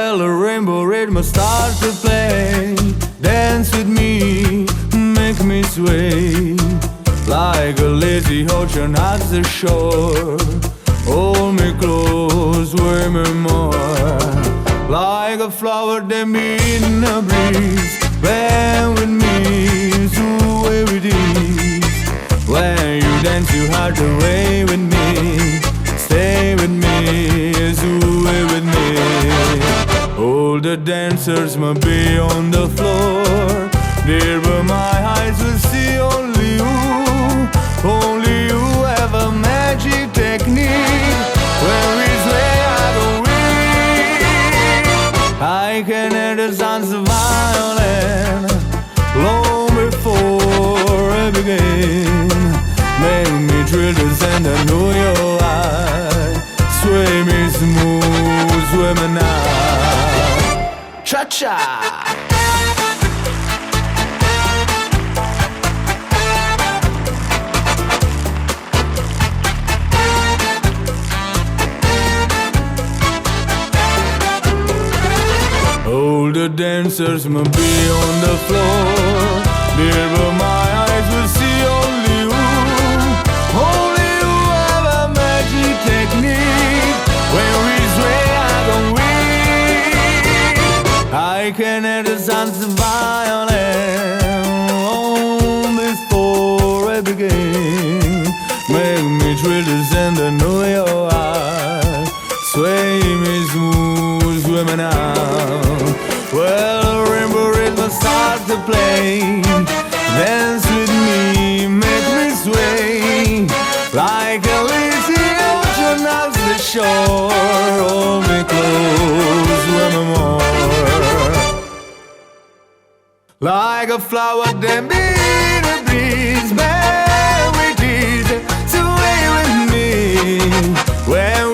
Well, a rainbow rhythm starts to play. Dance with me, make me sway. Like a lazy ocean hugs the shore. Hold me close, sway me more. Like a flower that meet in a breeze. Bend with me, sway with ease. When you dance you have to way with me. Stay with me, sway with me. All the dancers must be on the floor. There but my eyes will see only you. Only you have a magic technique. When we sway I go weak. I can hear the sounds of violin long before I begin. Make me thrill to send I know your eye. Sway me smooth, sway me now. Cha-cha! All the dancers must be on the floor. There but my eyes will see only you. Only you have a magic technique. When we sway I go weak. I can hear the sounds of violin long before I begin. Make me thrill to send I know your eyes. Sway me smooth, sway me now. Well, rainbow rhythm starts to play. Dance with me, make me sway. Like a lazy ocean hugs the shore. Hold me close, sway me more. Like a flower that beat a breeze. Bear with ease, sway with me. When